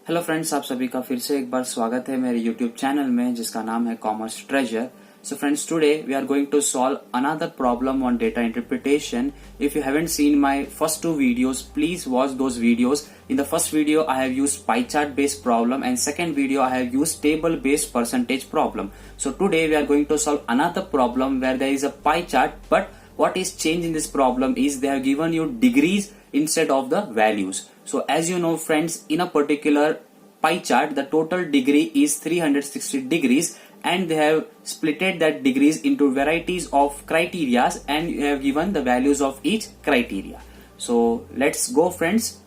Hello friends, आप सभी का फिर से एक बार स्वागत है मेरे यूट्यूब चैनल में जिसका नाम है commerce treasure. So friends, today we are going to solve another problem on data interpretation. If you haven't seen my first two videos, please watch those videos. In the first video I have used pie chart based problem and second video I have used table based percentage problem. So today we are going to solve another problem where there is a pie chart, but what is changed in this problem is they have given you degrees instead of the values. So as you know friends, in a particular pie chart the total degree is 360 degrees and they have splitted that degrees into varieties of criterias and you have given the values of each criteria. So let's go friends.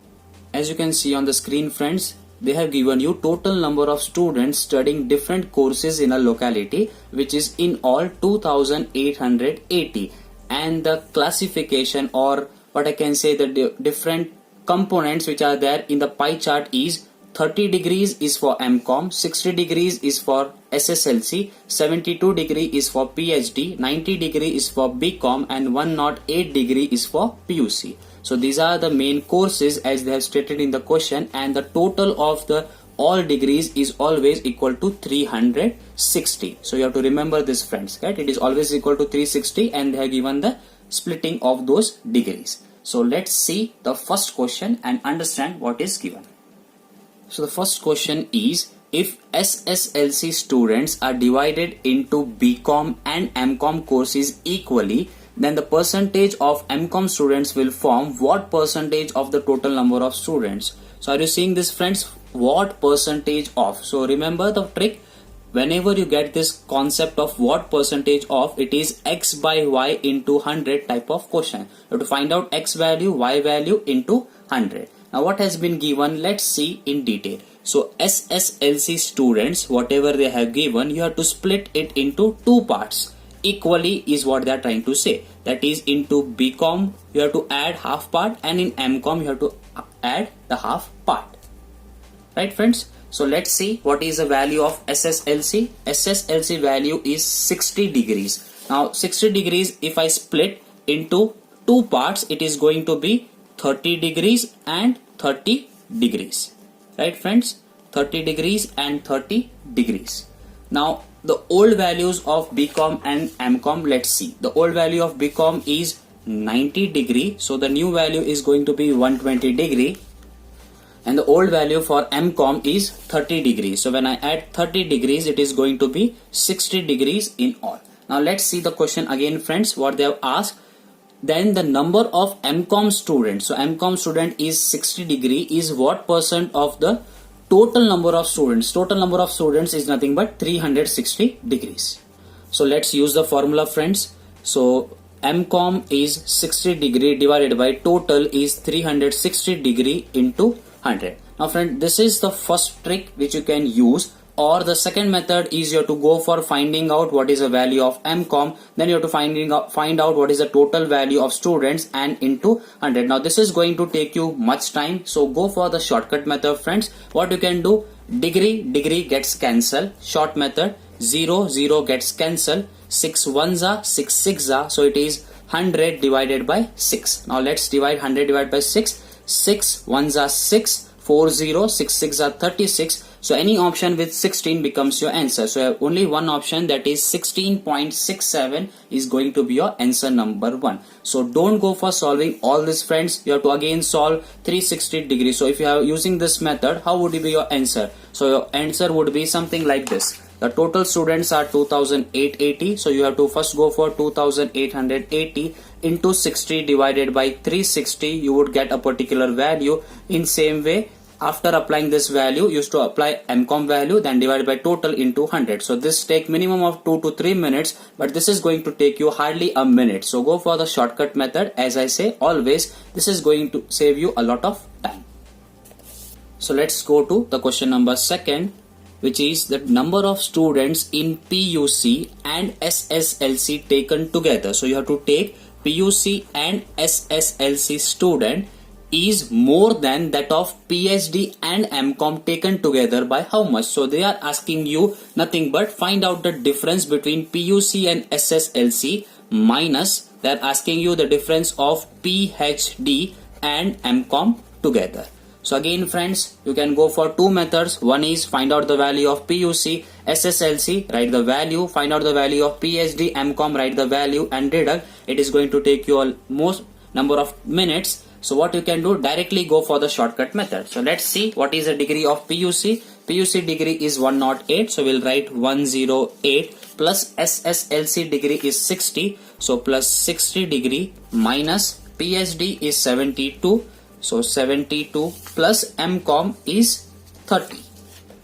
As you can see on the screen friends, they have given you total number of students studying different courses in a locality which is in all 2880, and the classification, or what I can say, the different components which are there in the pie chart is 30 degrees is for MCOM, 60 degrees is for SSLC, 72 degree is for PhD, 90 degree is for BCom and 108 degree is for PUC. So these are the main courses as they have stated in the question, and the total of the all degrees is always equal to 360. So you have to remember this friends, right? It is always equal to 360 and they have given the splitting of those degrees. So let's see the first question and understand what is given. So the first question is, if SSLC students are divided into BCom and MCom courses equally, then the percentage of MCom students will form what percentage of the total number of students? So are you seeing this friends? What percentage of? So remember the trick. Whenever you get this concept of what percentage of, it is x by y into 100 type of question. You have to find out x value, y value into 100. Now what has been given, let's see in detail. So SSLC students, whatever they have given, you have to split it into two parts. Equally is what they are trying to say. That is, into BCom you have to add half part and in MCom you have to add the half part. Right friends? So let's see what is the value of SSLC. SSLC value is 60 degrees. Now 60 degrees, if I split into two parts, it is going to be 30 degrees and 30 degrees. Right friends? 30 degrees and 30 degrees. Now the old values of BCom and MCom, let's see. The old value of BCom is 90 degree. So the new value is going to be 120 degree. And the old value for MCom is 30 degrees. So when I add 30 degrees, it is going to be 60 degrees in all. Now let's see the question again friends, what they have asked. Then the number of MCom students, so MCom student is 60 degree, is what percent of the total number of students? Total number of students is nothing but 360 degrees. So let's use the formula friends. So MCom is 60 degree divided by total is 360 degree into 100. Now friend, this is the first trick which you can use, or the second method is you have to go for finding out what is the value of MCom, then you have to find out what is the total value of students and into 100. Now this is going to take you much time, so go for the shortcut method friends. What you can do, degree gets cancelled, short method, 0 gets cancelled, 6 ones are 6 6 are, so it is 100 divided by 6. Now let's divide 100 divided by 6. 6 ones are 6, 4 0, 6 6 are 36. So any option with 16 becomes your answer. So you have only one option, that is 16.67 is going to be your answer number 1. So don't go for solving all this friends. You have to again solve 360 degrees. So if you are using this method, how would it be your answer? So your answer would be something like this. The total students are 2880. So you have to first go for 2880 into 60 divided by 360. You would get a particular value. In same way, after applying this value, you used to apply MCom value, then divide by total into 100. So this take minimum of 2 to 3 minutes, but this is going to take you hardly a minute. So go for the shortcut method. As I say always, this is going to save you a lot of time. So let's go to the question number 2, which is the number of students in PUC and SSLC taken together. So you have to take PUC and SSLC student is more than that of PhD and MCom taken together by how much? So they are asking you nothing but find out the difference between PUC and SSLC minus they are asking you the difference of PhD and MCom together. So again friends, you can go for two methods. One is find out the value of PUC, SSLC, write the value, find out the value of PhD, MCOM, write the value and deduct. It is going to take you almost number of minutes. So what you can do, directly go for the shortcut method. So let's see what is the degree of PUC. PUC degree is 108, so we'll write 108 plus SSLC degree is 60, so plus 60 degree minus PhD is 72, so 72 plus MCOM is 30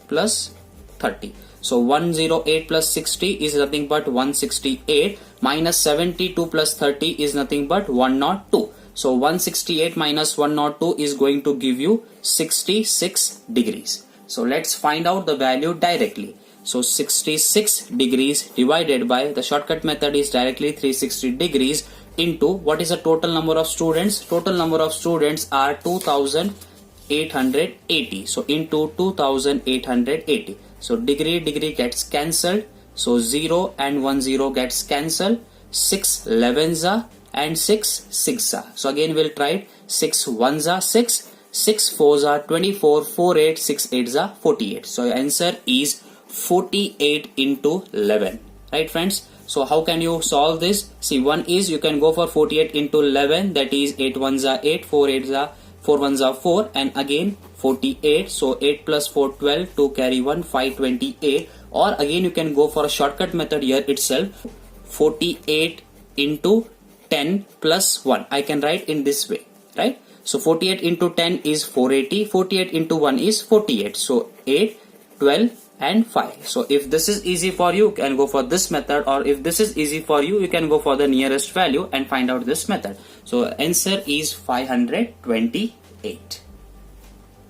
plus 30. So 108 plus 60 is nothing but 168 minus 72 plus 30 is nothing but 102. So 168 minus 102 is going to give you 66 degrees. So let's find out the value directly. So 66 degrees divided by, the shortcut method is directly 360 degrees into, what is the total number of students? Total number of students are 2880. So into 2880. So degree gets cancelled. So 0 and 10 gets cancelled. 6 11s are and 6 6s are. So again we'll try it. 6 1s are 6. 6 4s are 24, 4 8, 6 8s are 48. So answer is 48 into 11. Right friends? So how can you solve this? See, one is you can go for 48 into 11, that is 8 1s are 8, 4 8s are 4 1s are 4, and again 48. So 8 plus 4 12, 2 carry 1, 5 28. Or again you can go for a shortcut method here itself. 48 into 10 plus 1. I can write in this way, right? So 48 into 10 is 480. 48 into 1 is 48. So 8, 12 and 5. So if this is easy for you, you can go for this method, or if this is easy for you, you can go for the nearest value and find out this method. So answer is 528.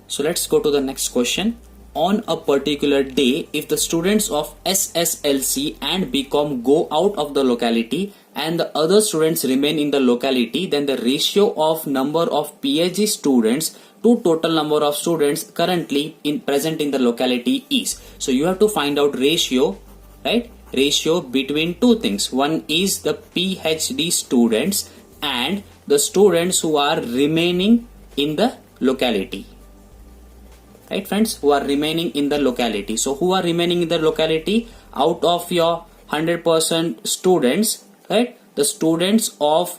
So let's go to the next question. On a particular day, if the students of SSLC and BCom go out of the locality and the other students remain in the locality, then the ratio of number of PhD students to total number of students currently present in the locality is. So you have to find out ratio, right? Ratio between two things. One is the PhD students and the students who are remaining in the locality. Right friends, who are remaining in the locality. So who are remaining in the locality? Out of your 100% students, right? The students of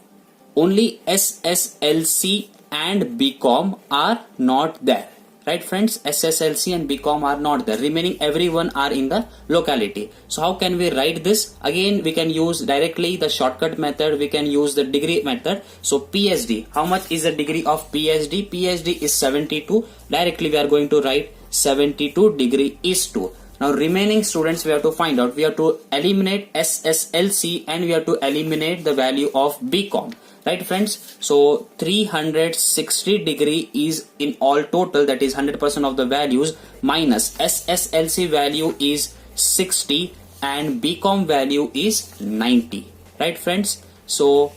only SSLC and BCom are not there. Right friends, SSLC and BCom are not there. Remaining everyone are in the locality. So how can we write this? Again we can use directly the shortcut method. We can use the degree method. So PhD, how much is the degree of PhD? PhD is 72. Directly we are going to write 72 degree is 2. Now remaining students we have to find out. We have to eliminate SSLC and we have to eliminate the value of BCom. Right friends, so 360 degree is in all total, that is 100% of the values, minus SSLC value is 60 and BCom value is 90. Right friends, so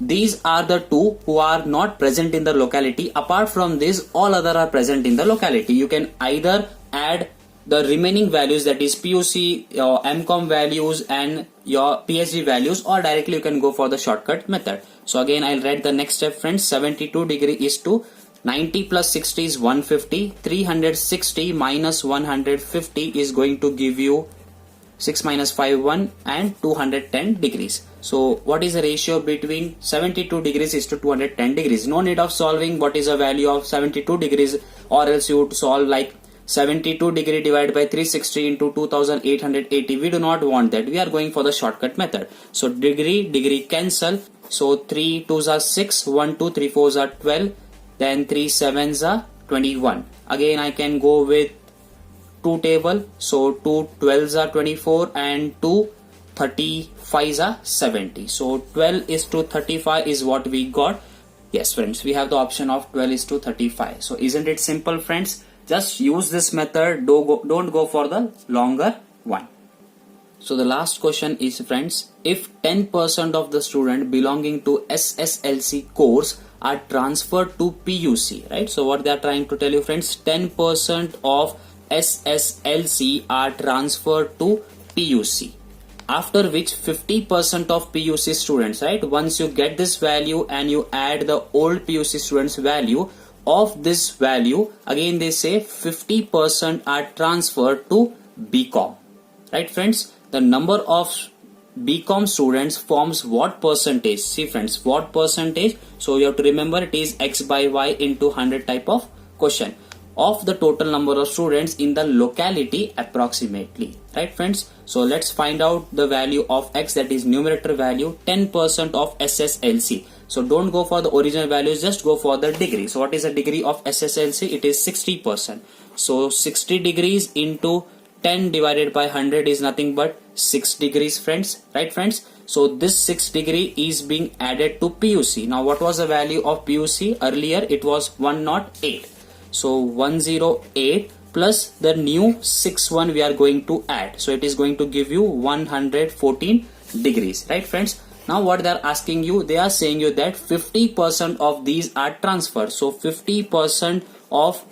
these are the two who are not present in the locality. Apart from this, all other are present in the locality. You can either add the remaining values, that is PUC, your MCOM values and your PhD values, or directly you can go for the shortcut method. So again I'll write the next step friends. 72 degree is 2, 90 plus 60 is 150, 360 minus 150 is going to give you 6 minus 5 1 and 210 degrees. So what is the ratio between 72 degrees is to 210 degrees? No need of solving what is the value of 72 degrees, or else you would solve like 72 degree divided by 360 into 2880. We do not want that. We are going for the shortcut method. So degree cancel. So 3 2s are 6, 1 2 3 4s are 12, then 3 7s are 21. Again I can go with 2 table. So 2 12s are 24 and 2 35s are 70. So 12 is to 35 is what we got. Yes friends, we have the option of 12 is to 35. So isn't it simple friends? Just use this method, don't go for the longer one. So the last question is friends, if 10% of the student belonging to SSLC course are transferred to PUC, right? So what they are trying to tell you friends, 10% of SSLC are transferred to PUC. After which 50% of PUC students, right? Once you get this value and you add the old PUC students value, of this value, again they say 50% are transferred to BCom. Right friends, the number of BCom students forms what percentage? See friends, what percentage? So you have to remember it is x by y into 100 type of question of the total number of students in the locality approximately. Right friends, so let's find out the value of x, that is numerator value 10% of SSLC. So don't go for the original values, just go for the degree. So what is the degree of SSLC? It is 60%. So 60 degrees into 10 divided by 100 is nothing but 6 degrees friends. Right friends, so this 6 degree is being added to PUC. Now what was the value of PUC? Earlier it was 108. So 108 plus the new 61 we are going to add. So it is going to give you 114 degrees. Right friends, now what they are asking you, they are saying you that 50% of these are transferred. So 50% of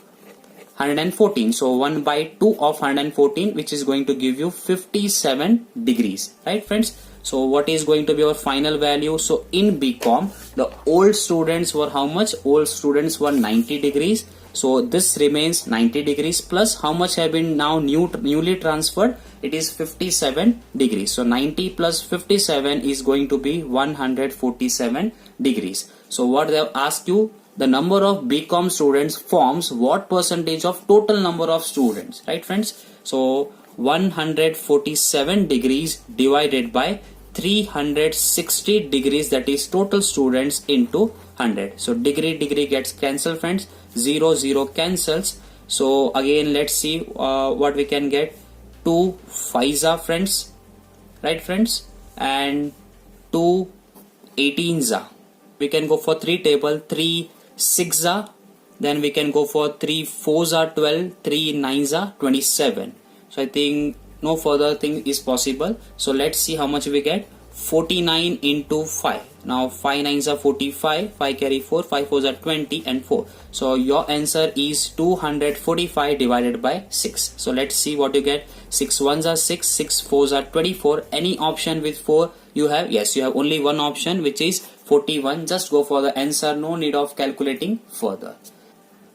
114, so 1 by 2 of 114, which is going to give you 57 degrees. Right friends, so what is going to be our final value? So in BCom the old students were how much? Old students were 90 degrees. So this remains 90 degrees plus how much have been now newly transferred? It is 57 degrees. So 90 plus 57 is going to be 147 degrees. So what they have asked you, the number of BCom students forms what percentage of total number of students? Right friends, so 147 degrees divided by 360 degrees, that is total students into 100. So degree gets cancelled friends, 0 0 cancels. So again let's see what we can get. 2 5s are friends, right friends, and 2 18s are. We can go for 3 table, 3 6s are, then we can go for 3 4s are 12, 3 9s are 27. So I think no further thing is possible. So let's see how much we get. 49 into 5. Now 5 9s are 45, 5 carry 4, 5 4s are 20 and 4. So your answer is 245 divided by 6. So let's see what you get. 6 1s are 6, 6 4s are 24. Any option with 4 you have? Yes, you have only one option, which is 41. Just go for the answer, no need of calculating further.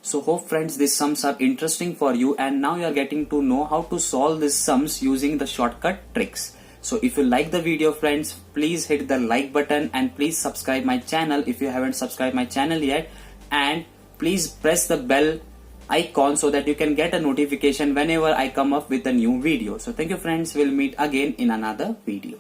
So hope friends these sums are interesting for you, and now you are getting to know how to solve these sums using the shortcut tricks. So if you like the video friends, please hit the like button and please subscribe my channel if you haven't subscribed my channel yet, and please press the bell icon so that you can get a notification whenever I come up with a new video. So thank you friends, we'll meet again in another video.